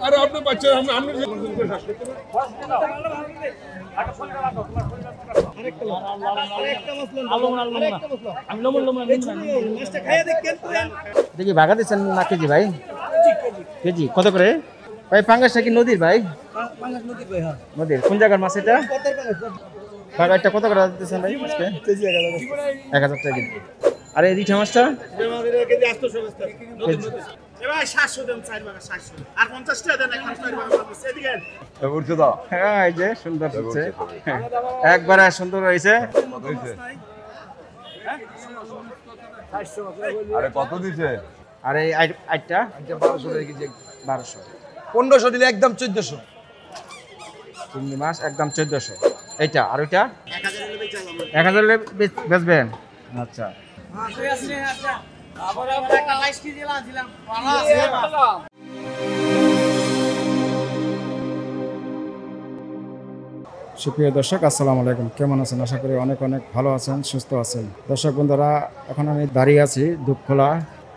আরে আপনি বাচ্চা আমি দেখি ভাগা দিচ্ছেন না কেজি ভাই? কেজি কত করে ভাই? পাঙ্গাসটা কি নদীর ভাই? নদীর কোন জায়গার মাছ এটা? পাঙ্গাসটা কত করে দিচ্ছেন ভাই আজকে? কেজি 1000 টাকা কেজি। আর এই রিঠা মাছটা কেজি 800 ভাই 700 দেন 4 ভাগা 700 আর 50 টাকা দেন এখন 4 ভাগা পাচ্ছি এদিকে উঠছে দাও। হ্যাঁ এই যে সুন্দর হচ্ছে, একবারে সুন্দর হয়েছে। আরে কত দিছে? আর এই আইটটা 1200 টাকা কেজি। 1200। 1500 দিলে একদম 1400। চিংড়ি মাছ একদম 1400। এইটা আর ওইটা 1000 হলে বেচবেন? আচ্ছা সুপ্রিয় দর্শক, আসসালামু আলাইকুম। কেমন আছেন? আশা করি অনেক অনেক ভালো আছেন, সুস্থ আছেন। দর্শক বন্ধুরা, এখন আমি দাঁড়িয়ে আছি দুপখোলা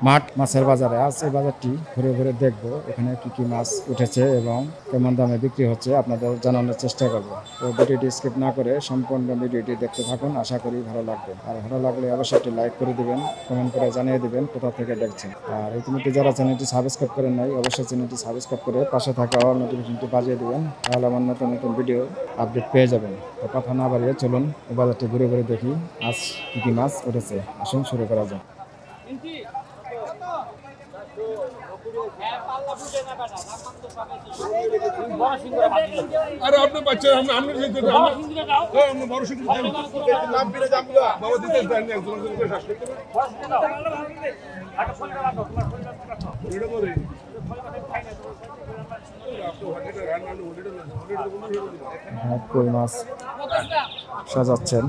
মাঠ মাছের বাজারে। আজ এই বাজারটি ঘুরে ঘুরে দেখবো এখানে কি কি মাছ উঠেছে এবং কেমন দামে বিক্রি হচ্ছে আপনাদের জানানোর চেষ্টা করব। তো ভিডিওটি স্কিপ না করে সম্পূর্ণ ভিডিওটি দেখতে থাকুন, আশা করি ভালো লাগবে। আর ভালো লাগলে অবশ্যই একটি লাইক করে দিবেন, কমেন্ট করে জানিয়ে দিবেন কোথা থেকে দেখছেন। আর ইতিমধ্যে যারা চ্যানেলটি সাবস্ক্রাইব করেন নাই, অবশ্যই চ্যানেলটি সাবস্ক্রাইব করে পাশে থাকা অল নোটিফিকেশনটি বাজিয়ে দিবেন, তাহলে আমার নতুন নতুন ভিডিও আপডেট পেয়ে যাবেন। তো কথা না বাড়িয়ে চলুন এই বাজারটি ঘুরে ঘুরে দেখি আজ কি কি মাছ উঠেছে। আসুন শুরু করা যাক। আরে আপনি বাচ্চা আমি বড় শিখতে নাম বিলে যাবো বাবা দিতে দেন একজন করে শ্বাস করতে কই মাছ সাজাচ্ছেন,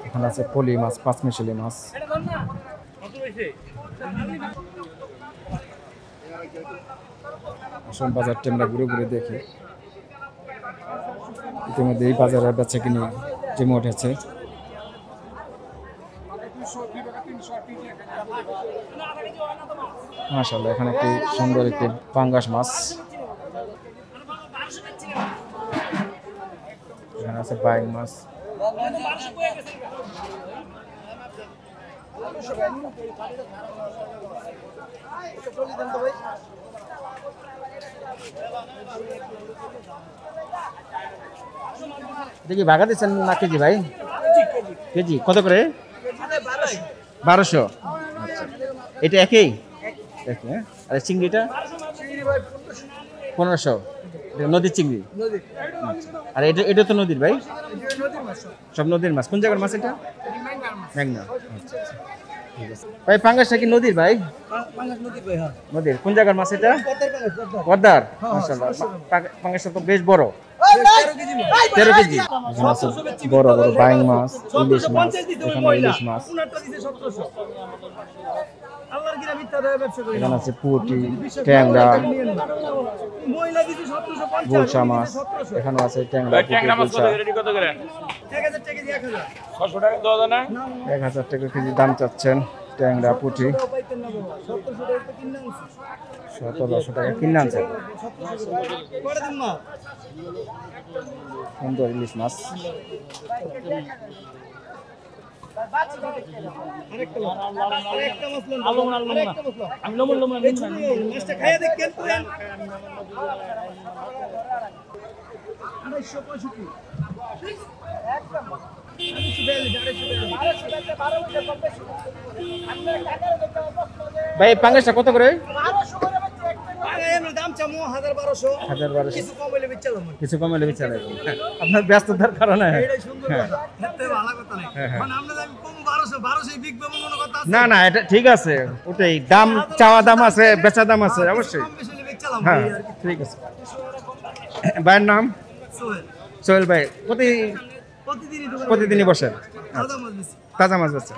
এখানে আছে পলি মাছ, পাঁচমিশালি মাছ। আসুন বাজারটি আমরা ঘুরে ঘুরে দেখি। ইতিমধ্যে এই বাজারে বেচা কিনে জমে উঠেছে। মাশাআল্লাহ, এখানে একটি সুন্দর একটি পাঙ্গাস মাছ, এখানে আছে বাইং মাছ। দেখি ভাগা দিচ্ছেন না কেজি ভাই? কেজি কত করে? 1200। আচ্ছা, এটা একই? আর চিংড়িটা 1500। নদীর চিংড়ি? আর এটা এটা তো নদীর ভাই? সব নদীর মাছ। কোন জায়গার মাছ এটা? মেঘনা। আচ্ছা ঠিক আছে ভাই। পাঙ্গাসটা কি নদীর ভাই? নদীর কোন জায়গার মাছ এটা? পদ্মার। মাশাআল্লাহ, পাঙ্গাসটা তো বেশ বড়, 13 কেজি। বড় বড় বাইং মাছ, ইলিশ মাছ, এখানে ইলিশ মাছ, এখানে আছে পুঁটি, ট্যাংরা, গুলশা মাছ, এখানে আছে ট্যাংরা, পুঁটি, গুলশা। 1000 টাকা কেজি দাম চাচ্ছেন ট্যাংরা, পুঁটি। 1700 টাকা কিনে আনছেন। সুন্দর ইলিশ মাছ। ভাই পাঙ্গাসটা কত করে? কিছু কম হলে বিচার আপনার ব্যস্ততার কারণে। না না, এটা ঠিক আছে, ওটাই দাম, চাওয়া দাম আছে, বেচা দাম আছে অবশ্যই। হ্যাঁ ঠিক আছে। ভাইয়ের নাম? সোহেল ভাই। প্রতিদিনই বসেন? তাজা মাছ বেচেন?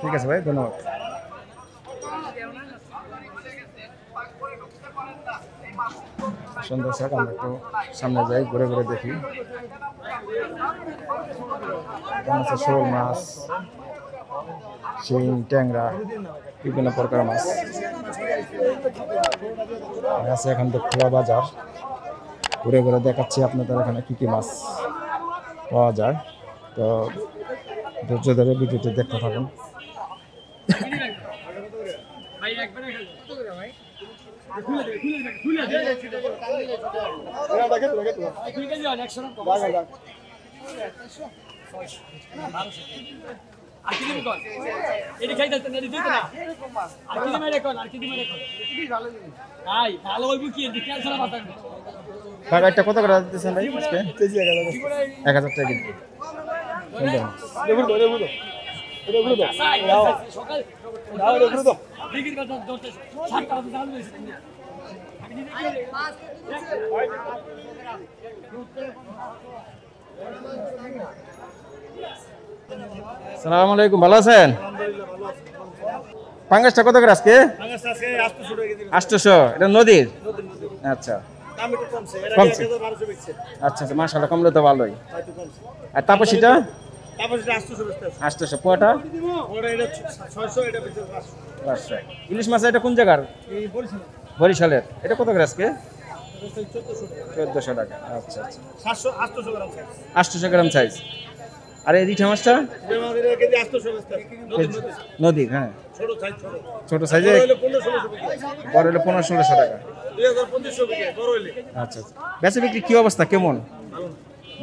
ঠিক আছে ভাই, ধন্যবাদ। সুন্দর স্যার, আমরা একটু সামনে যাই, ঘুরে ঘুরে দেখি। শোল মাছ, শিং, ট্যাংরা, বিভিন্ন প্রকার মাছ আছে। এখন তো খোলা বাজার, ঘুরে ঘুরে দেখাচ্ছি আপনাদের এখানে কি কি মাছ পাওয়া যায়। তো ধৈর্য ধরে ভিডিওটি দেখতে থাকুন। এটা কত করে দিচ্ছেন ভাই? 1000 টাকা কেজি। আসসালামু আলাইকুম, ভালো আছেন? পাঙ্গাসটা কত করে আজকে? 800। এটা নদীর? আচ্ছা কমছে। আচ্ছা আচ্ছা, মাশাআল্লাহ, কমলে তো ভালোই। আর তাপসিটা? 800 পোয়াটা? 500। ইলিশ মাছ এটা কোন জায়গার? বরিশালের। এটা কত করে আজকে? 1400 টাকা। আচ্ছা আচ্ছা, 800 গ্রাম সাইজ। আর এই রিঠা মাছটা? নদীর, হ্যাঁ, ছোট সাইজে। বড় হলে 1500-1600 টাকা। আচ্ছা আচ্ছা, বেচা বিক্রি কি অবস্থা, কেমন?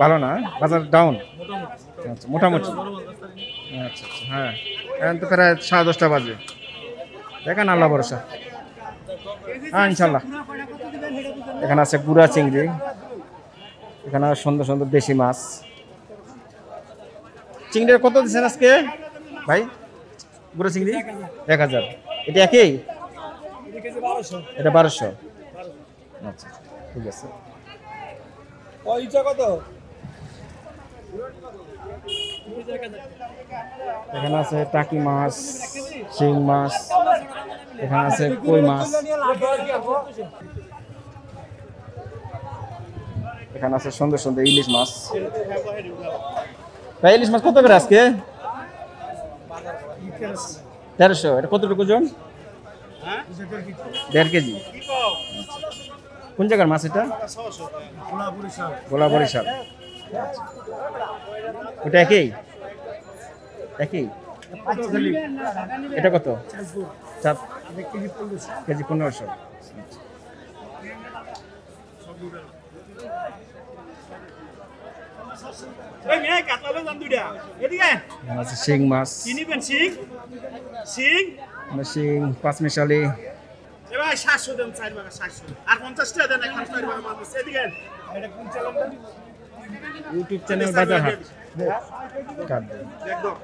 ভালো না, বাজার ডাউন? আচ্ছা, মোটামুটি। আচ্ছা আচ্ছা, হ্যাঁ, এখন তো প্রায় 10:30 বাজে। দেখেন, আল্লাহ ভরসা। হ্যাঁ, ইনশাল্লাহ। এখানে আছে গুড়া চিংড়ি, এখানে সুন্দর সুন্দর দেশি মাছ। চিংড়ির কত দিচ্ছেন আজকে ভাই? গুড়া চিংড়ি 1000। এটা একই? এটা 1200। আচ্ছা, ঠিক আছে। এখানে আছে টাকি মাছ, শিং মাছ, এখানে আছে কই মাছ, এখানে আছে সুন্দর সুন্দর ইলিশ মাছ। ভাই, ইলিশ মাছ কত করে আজকে? 1300। এটা কতটুকু ওজন? 1.5 কেজি। কোন জায়গার মাছ এটা? গোলা বরিশাল। ওটা একই? একই। এটা কত? 4 কেজি 1500। শিং মাছ, শিং, পাঁচমিশালি। 700 দেন, 4 ভাগা 700। আর 50 টাকা দেন, এখন 4 ভাগা মাছ আছে। এদিকে এটা কোন চ্যানেলটা? ইউটিউব চ্যানেল বাজার হাট। একদম।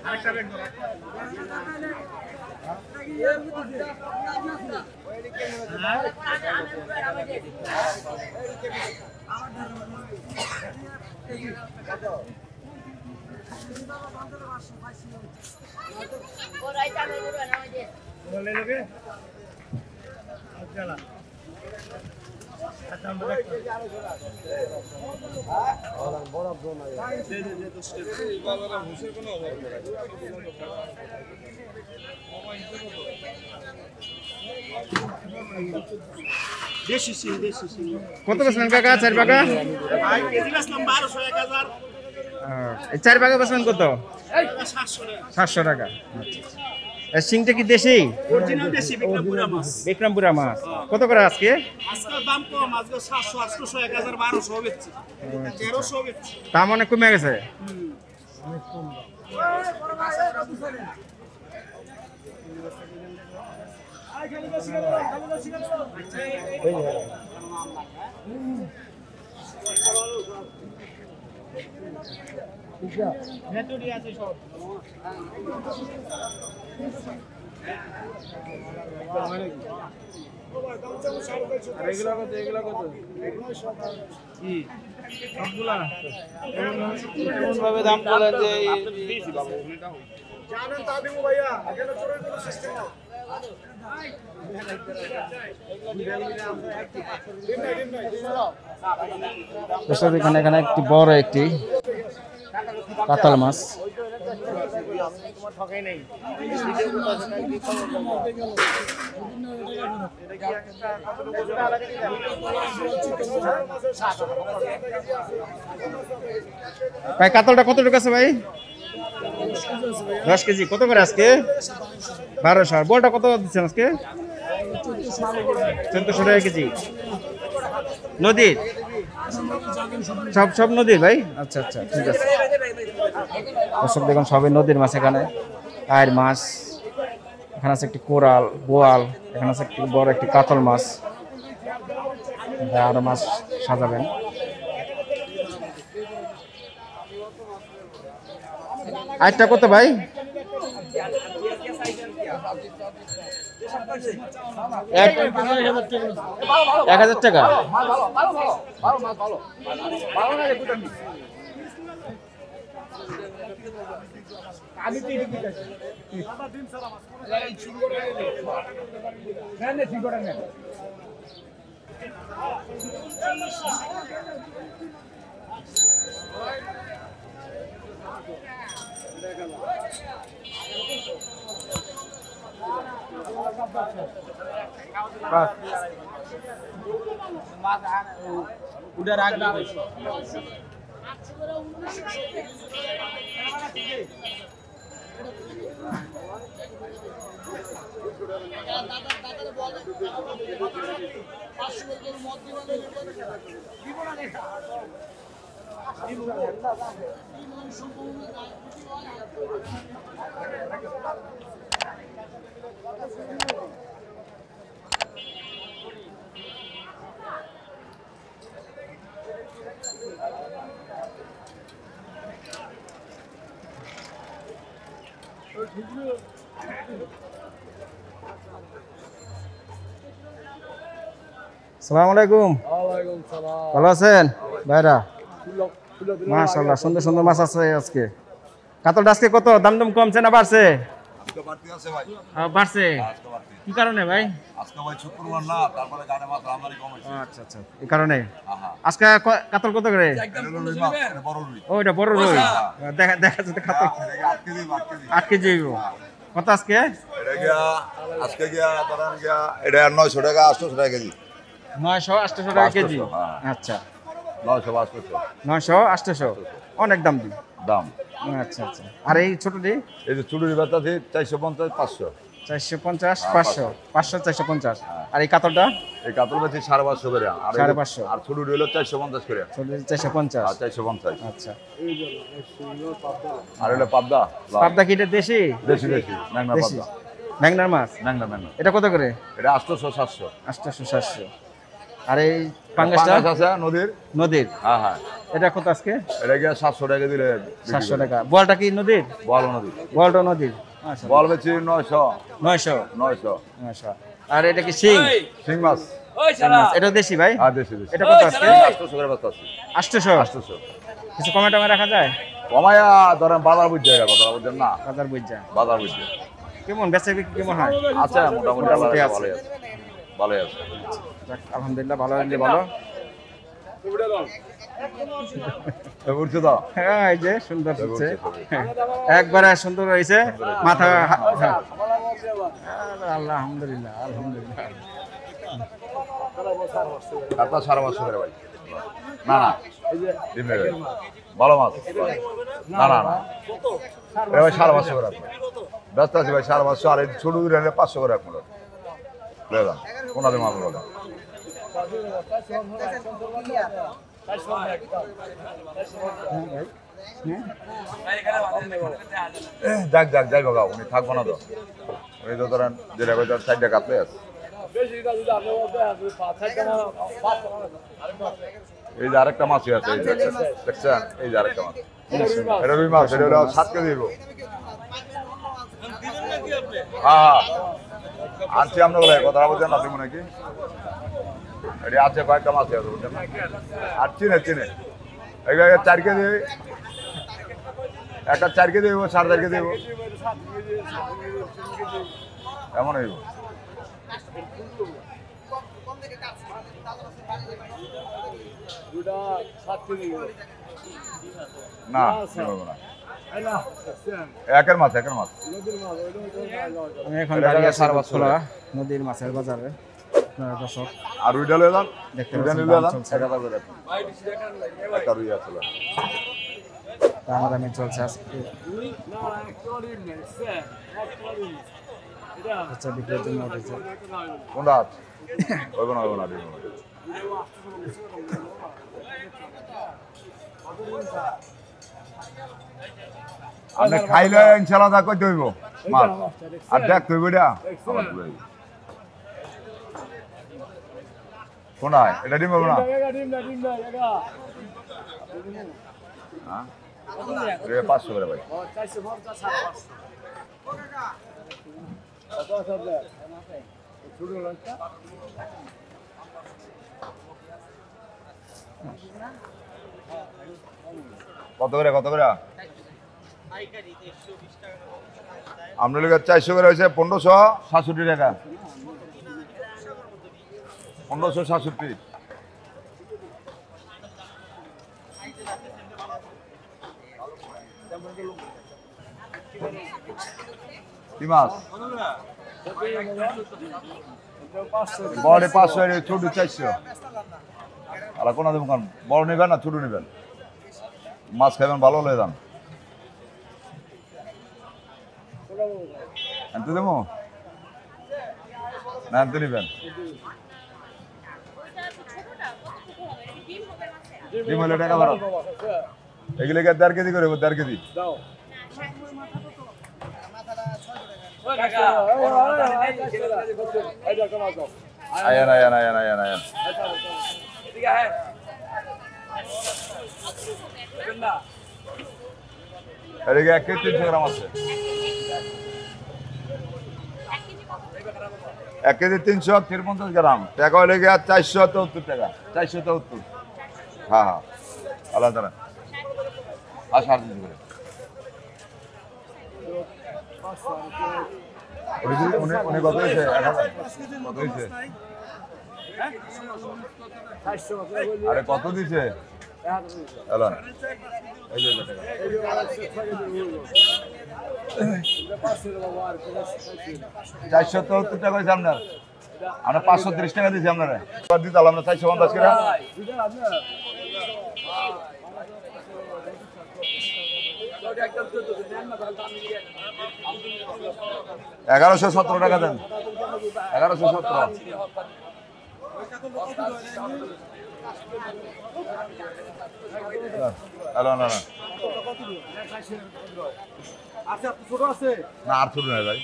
আরেকটা ব্যাগ দাও। দেশি সিং। কত বেচলেন কাকা? 4 টাকা? ভাই কেজি বেচলাম 1200, 1000। এই 4 টাকা বেচলেন কত? 700 টাকা। আচ্ছা, শিংটা কি দেশি? অরিজিনাল দেশি বিক্রমপুরা মাছ। বিক্রমপুরা মাছ কত করে আজকে? আজকাল দাম কম, আজকে 700, 800, 1000, 1200 বেচছি, 1300 বেচছি। দাম অনেক কমে গেছে। দাম বলেন যে জানেন তা দিব ভাইয়া, এখানে চোরের কোনো সিস্টেম না। দর্শক এখানে একটি বড় একটি কাতল মাছ। ভাই কাতলটা কতটুকু আছে ভাই? 10 কেজি। কত করে আজকে? 1200। আর বলটা কত দিচ্ছেন আজকে? 1400 টাকা কেজি। নদীর সব নদীর ভাই? আচ্ছা আচ্ছা, ঠিক আছে। দর্শক দেখুন সবই নদীর মাছ। এখানে আয়ের মাছ, এখানে আছে একটি কোরাল, বোয়াল, এখানে আছে একটি বড় একটি কাতল মাছ। আরো মাছ সাজাবেন। আরেকটা কত ভাই? 1000 টাকা। উডা রাখবে আসসালামু আলাইকুম। ভালো আছেন ভাইরা? মাশাআল্লাহ, সুন্দর সুন্দর মাছ আছে আজকে। কাতলটা আজকে কত দাম কমছে না বাড়ছে? আজকে বাড়তি আছে ভাই। বাড়ছে। আজকে বাড়তি। কি কারণে ভাই? আজকে ভাই শুক্রবার না, তারপরে গানে মাত্র আমারই কমাইছে। আচ্ছা আচ্ছা, এই কারণে। আহা। আজকে কাতল কত করে? এটা রুই মাছ, এটা বড় রুই। ও এটা বড় রুই। দেখা যাচ্ছে কাতল 8 কেজি 8 কেজি হইব। কত আজকে? এটা গিয়া আজকে গিয়া ধরেন গিয়া এটা 900 টাকা 800 টাকা কেজি। 900 800 টাকা কেজি। 800, হ্যাঁ। আচ্ছা, 900 800 900 800 অনেক দাম দি। দাম। আচ্ছা আচ্ছা। আর এই ছোটটি? এই যে চুড়ির বাতা আছে 450 500। 450 500 500 450। আর এই কাতলটা? এই কাতল বেচি 550 করে। আর 550। আর চুড়ি হলো 450 করে। ছোটটি 450। আর 450। আচ্ছা। আর হলো পাবদা। পাবদা কি এটা দেশি? দেশি ম্যাংনা দেশি পাবদা। ম্যাংনার মাছ। ম্যাংনা। এটা কত করে? এটা 800 700। 800 700। আর এই পাঙ্গাসটা? পাঙ্গাস আছে নদীর। নদীর। হ্যাঁ হ্যাঁ। এটা কত আজকে? এটা গিয়া 700 টাকা দিলে 700 টাকা। বলটা কি নদীর? বল নদী। বলটা নদীর। আচ্ছা। বল বেচি 900। 900। 900। আর এটা কি শিং? শিং মাছ। এটা দেশি ভাই? আর দেশি। এটা কত আজকে? 800 করে বাস্তা আছে। 800। 800। কিছু কমে টমে রাখা যায়? কমায়া ধরেন বাজার বুঝ জায়গা কথা বুঝছেন না। বাজার বুঝা। বাজার বুঝছে। কেমন বেচা বিক্রি কেমন হয়? আচ্ছা মোটামুটি মোটামুটি ভালোই আছে। আছে। ভালোই আছে। যাক, আলহামদুলিল্লাহ, ভালো হইলে ভালো। বুঝছো তো? হ্যাঁ, এই যে সুন্দর হচ্ছে। একবারে সুন্দর হয়েছে। মাথা হ্যাঁ। আল্লাহ আলহামদুলিল্লাহ আলহামদুলিল্লাহ। আপনার 550 করে ভাই। না না। ডিম নেবে। ভালো মাছ। না না না। এ ভাই 550 করে আপনার। ব্যস্ত আছি ভাই 550। আর এই ছোট দুটো হলে 500 করে আপনার। লেলাম। কোনাদের মাছ বলে। যাক বাবা, উনি থাকবো না তো। উনি তো ধরেন যেটা কইতার 4টা কাটলে আছে। এই যে আরেকটা মাছই আছে, এই যে দেখছেন, এই যে আরেকটা মাছ। এটা রুই মাছ, এটা হলো 7 কেজি দিব। হ্যাঁ আনছি আমরা বলে কথা বলছেন না তুমি নাকি? এটা আছে কয়েকটা মাছ আছে বুঝছেন না? আর চিনে এই 4 কেজি একটা 4 কেজি দেবো 4.5 কেজি দেবো এমন হইব না একের মাছ আমি এখন দাঁড়িয়ে আছি খোলা নদীর মাছের বাজারে আপনারা দর্শক আর উইডা লয়ে যান দেখতে উইডা পাচ্ছেন নিয়ে দাম যান চলছে। 1000 করে একটা রুই আছে দামাদামি চলছে আজকে আচ্ছা বিক্রির জন্য উঠেছে কোনটা আছে ওই কোন না দিন আপনি খাইলে ইনশাআল্লাহ তা কই দইব মাছ আর দেখ তুই বইডা আমার পুরাই কোনটা এটা ডিম হবে না হ্যাঁ রে 500 করে ভাই কত করে আপনার লোকের 400 করে হয়েছে 1567 টাকা 1567 কি মাছ বড় 500 ছোট 400 আর কোন দোকান বড় নেবেন না ছোট নেবেন মাছ খাবেন ভালো হলে দাম আনতে দেবো না আনতে নেবেন ডিম হলে টাকা বাড়ো এগুলোকে 1.5 কেজি করে 1.5 কেজি আয়ান এদিকে 1 কেজি 300 গ্রাম আছে 1 কেজি 353 গ্রাম টাকা হলে গিয়ে 473 টাকা 473 হ্যাঁ হ্যাঁ আলাদা না আর 4.5 করে উনি কত হয়েছে 1000 কত হয়েছে আরে কত দিছে হ্যালো এই যে টাকা 470 টাকা হয়েছে আপনার আমরা 530 টাকা দিয়েছি আপনারা দিতে আমরা 450 টাকা 1117 টাকা দেন 1117 হ্যালো না না আর ছোট নয় ভাই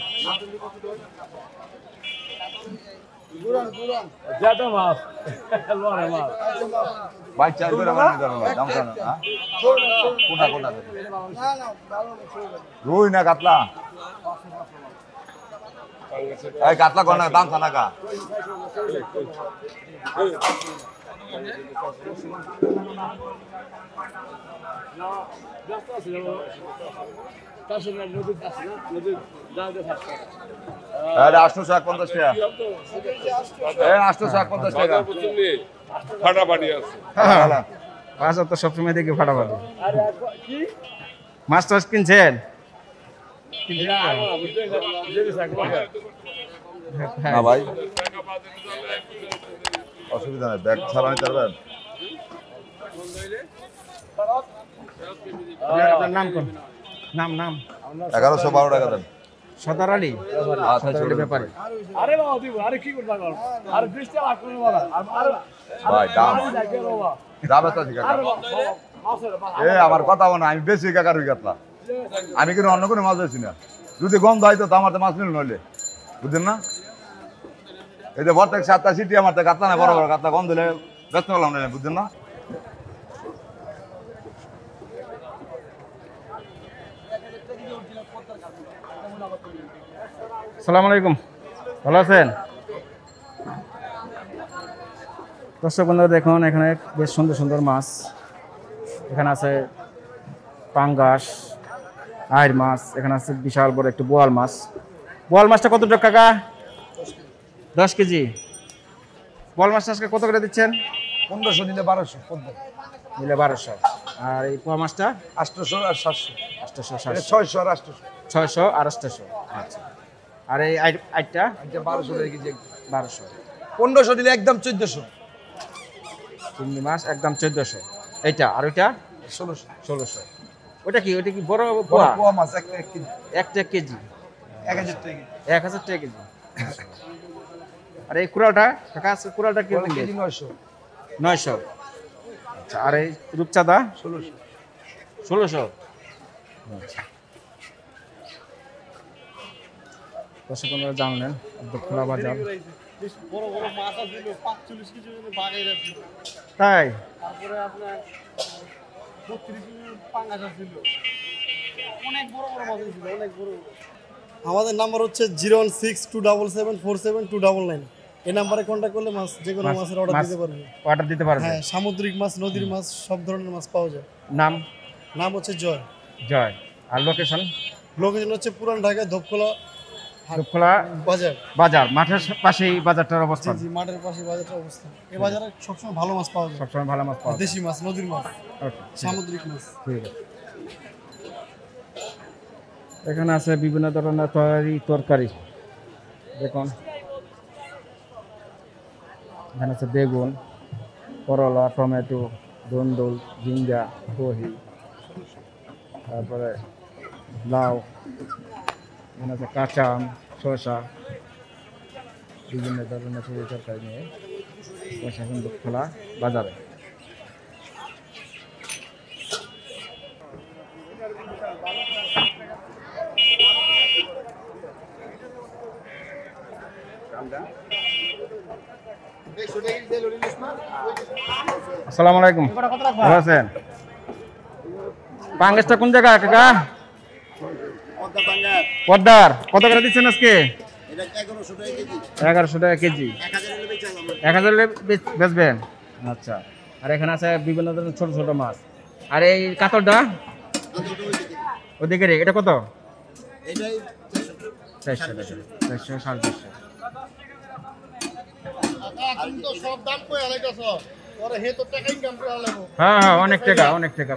ভাই 4 করে আমার নিতে হবে দাম কেন কোনটা রুই না কাতলা এই কাতলা কোন দাম খানা কা আরে 850 টাকা এই 850 টাকা ফাটাফাটি আছে মাছ তো সবসময় দেখি ফাটাফাটি মাছ টাছ কিনছেন না ভাই অসুবিধা নেই ব্যাগ ছাড়া নিতে পারবেন আপনার নাম কোন নাম 1112 টাকা দেন সদার আলী আচ্ছা ব্যাপারে আরে বাবা দিব আরে কি করবা আরে 20 টাকা করে বাবা ভাই দাম দাম এত ঠিক আছে এ আমার কথা বলে আমি বেশি কাকার হই কাতলা আমি কিন্তু অন্য কোনো মাছ বেশি না যদি গন্ধ হয় তো আমার তো মাছ নিল নইলে বুঝলেন না এই যে প্রত্যেক 7টা সিটি আমার তো কাতলা না বড় বড় কাতলা গন্ধ দিলে ব্যস্ত হলাম না বুঝলেন না আসসালামু আলাইকুম ভালো আছেন দর্শক বন্ধুরা দেখুন এখানে বেশ সুন্দর সুন্দর মাছ এখানে আছে পাঙ্গাস আইর মাছ, এখানে আছে বিশাল বড় একটু বোয়াল মাছ। বোয়াল মাছটা কত টাকা কাকা? 10 কেজি। বোয়াল মাছটা আজকে কত করে দিচ্ছেন? 1500 নিলে 1200 নিলে 1200। আর এই পোয়া মাছটা 800 আর 700 800 এটা 700 600 আর 800 600 আর 800। আচ্ছা। আর এই আইটটা এটা 1200 টাকা কেজি 1200। 1500 নিলে একদম 1400 চিংড়ি মাছ একদম 1400। এইটা আর ওইটা 1600। ওটা কি বড় পোয়া? পোয়া মাছ এক কেজি একটা কেজি 1000 টাকা 1000 টাকা কেজি। আর এই কুড়ালটা কাকা আছে, কুড়ালটা কি কেজি 900 900। আচ্ছা। আর এই রূপচাঁদা 1600 1600। আচ্ছা। দর্শক বন্ধুরা জানলেন খোলা বাজার। বড় বড় মাছ আছে 45 কেজি ওজনের বাগাই আছে। তাই তারপরে আপনার 32 কেজি পাঙ্গাস ছিল। অনেক বড় বড় মাছ ছিল, অনেক বড়। আমাদের নাম্বার হচ্ছে 01627747299। এই নাম্বারে কন্টাক্ট করলে মাছ যে কোনো মাছের অর্ডার দিতে পারবে। অর্ডার দিতে পারবে? হ্যাঁ, সামুদ্রিক মাছ, নদীর মাছ, সব ধরনের মাছ পাওয়া যায়। নাম হচ্ছে জয়। জয়। আর লোকেশন হচ্ছে পুরান ঢাকা ধূপখোলা বাজার। বাজার মাঠের পাশেই বাজারটার অবস্থান। জি, মাঠের পাশে বাজারটার অবস্থান। এই বাজারে সবসময় ভালো মাছ পাওয়া যায়। সবসময় ভালো মাছ পাওয়া যায়। দেশি মাছ, নদীর মাছ, ওকে, সামুদ্রিক মাছ। ঠিক আছে। এখানে আছে বিভিন্ন ধরনের তরকারি। দেখুন এখানে আছে বেগুন, করলা, টমেটো, ধুন্দুল, ঝিঙ্গা, দহি, তারপরে লাউ, এখানে আছে কাঁচা আম, শসা, বিভিন্ন ধরনের তরকারি নিয়ে বসে কিন্তু খোলা বাজারে। আসসালামু আলাইকুম, ভালো আছেন? পাঙ্গাসটা কোন জায়গা কাকা? পদ্মার। কত করে দিচ্ছেন আজকে? 1100 টাকা কেজি। 1000 বেচবেন? আচ্ছা। আর এখানে আছে বিভিন্ন ধরনের ছোট ছোট মাছ। আর এই কাতলটা ওদিকে এটা কত? 400 টাকা। 400 450। হ্যাঁ, অনেক টাকা, অনেক টাকা।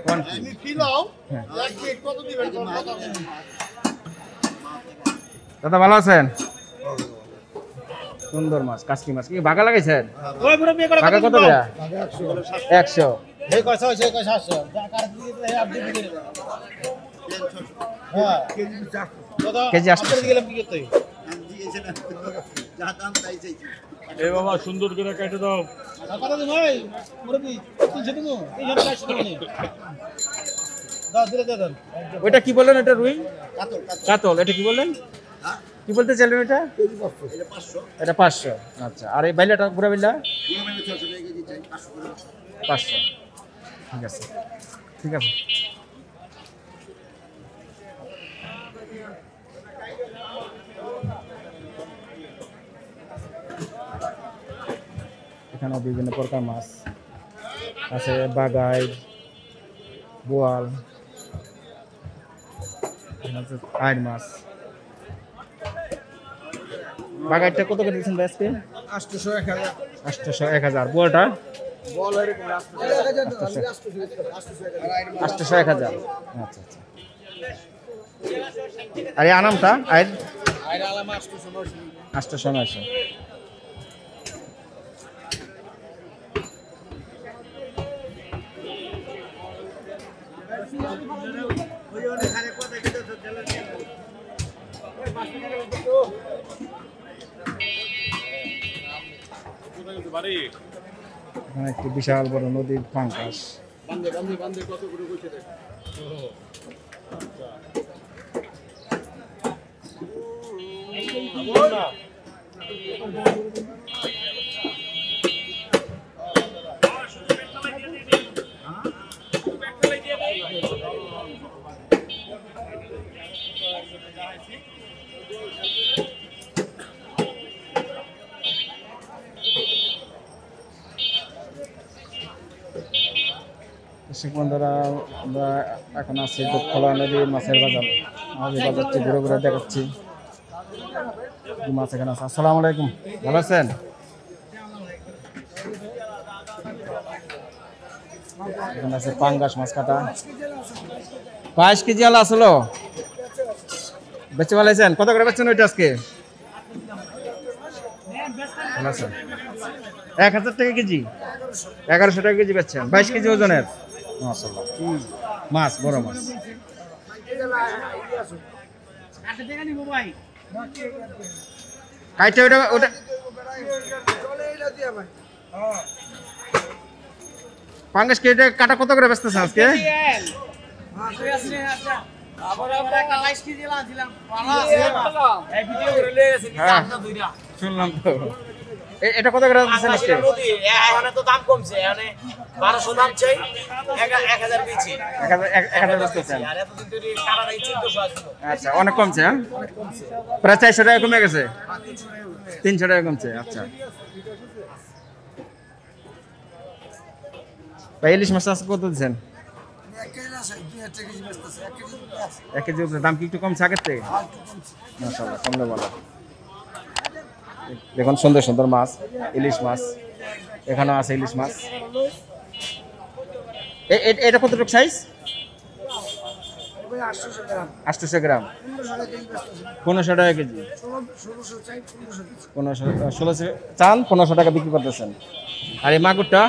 দাদা ভালো আছেন? সুন্দর মাছ, কাশকি মাছ। কি বাগা লাগাইছেন? বাগা কত টাকা? 100। কেজি 800। এই বাবা সুন্দর করে কেটে দাও। ওইটা কি বললেন? এটা রুই কাতল। এটা কি বললেন? কি বলতে চাইলেন? এটা 500। আচ্ছা। আর এই বাইলাটা পুরা বাইলা 500। ঠিক আছে, ঠিক আছে। এখানে বিভিন্ন প্রকার মাছ আছে, বাগাই, বোয়াল, আইর মাছ। বাগাইটা কত করে দিচ্ছেন আজকে? 800 1000। 800 1000। বোয়ালটা 800 1000। আচ্ছা আচ্ছা। আর এই আনামটা আইর 800 900। এখানে একটি বিশাল বড় নদীর পাঙ্গাস। বন্ধুরা, আমরা এখন আছি দুধখোলা নদীর মাছের বাজার। আমি বাজারটি ঘুরে ঘুরে দেখাচ্ছি কি মাছ এখানে আছে। আসসালামু আলাইকুম, ভালো আছেন? এখানে আছে পাঙ্গাস মাছ কাটা, 22 কেজি আলা আসলো। বেচে ভালাইছেন? কত করে বেচছেন ওইটা আজকে? ভালো আছেন? 1000 টাকা কেজি, 1100 টাকা কেজি বেচছেন, 22 কেজি ওজনের। মাশাআল্লাহ, মাছ বড় মাছ। কাইটা ওটা ওটা পাঙ্গাস কেটে কাটা কত করে বেচতেছেন আজকে? শুনলাম তো। এটা কত করে দিচ্ছেন আজকে? এখন তো দাম কমছে, মানে 1200 দাম চাই, 1000 বেচি। 1000 বেচতেছেন? আর এতদিন ধরে কাটা নাই 1400 আসলো। আচ্ছা, অনেক কমছে। হ্যাঁ, প্রায় 400 টাকা কমে গেছে, 300 টাকা কমছে। আচ্ছা ভাই, ইলিশ মাছ আজকে কত দিচ্ছেন? 1 কেজি উপরে। দাম কি একটু কমছে আগের থেকে? মাশাআল্লাহ, কমলে বলো। দেখুন সুন্দর সুন্দর মাছ, ইলিশ মাছ। এখানেও আছে ইলিশ মাছ। এটা কতটুকু সাইজ? 800 গ্রাম, 1500 টাকা কেজি। 1600 চান, 1500 টাকা বিক্রি করতেছেন। আর এই মাগুরটা?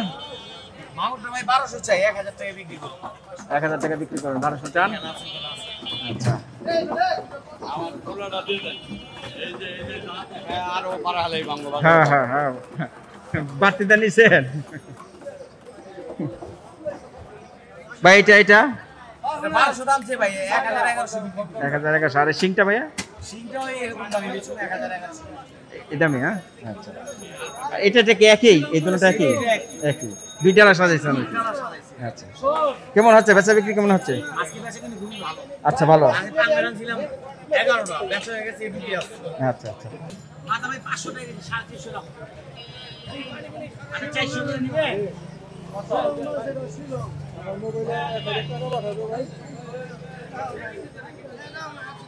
মাগুরটা ভাই 1200 চাই, 1000 টাকা বিক্রি করি। 1000 টাকা বিক্রি করেন, 1200 চান। আচ্ছা, আরো পারা হলে বাংলা হ্যাঁ হ্যাঁ হ্যাঁ, বাড়তিটা নিছেন ভাই? এটা 1200 দাম চাই ভাই, 1100 বিক্রি করি। 1100। আর শিংটা ভাইয়া? সিংটা ওই এরকম দামে বেচুন, 1100। এই দামে? হ্যাঁ, আচ্ছা। এটা কি একই? এই দুটোটা একই? একই, দুইটা আলাদা সাজাইছেন? আচ্ছা, কেমন হচ্ছে বেচা বিক্রি? কেমন হচ্ছে আজকে বেচা কিন্তু খুবই ভালো। আচ্ছা, ভালো। আমি টাঙ্গাইল ছিলাম 11টা, ব্যবসা হয়ে গেছে 20 আছে। আচ্ছা আচ্ছা, মাথা ভাই 500 টাকা, 350 টাকা। আরে 400 করে নিবে?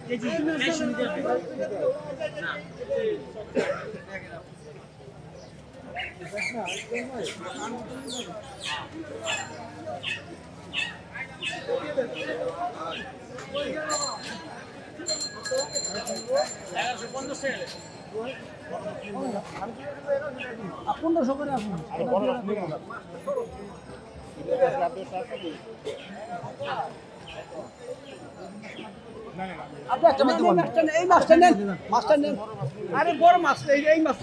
কেজি 400 নিতে হবে না। আপনি একটা মাছ দেবেন। এই মাছটা নেন, মাছটা নেন। আরে বড় মাছ, এই মাছ।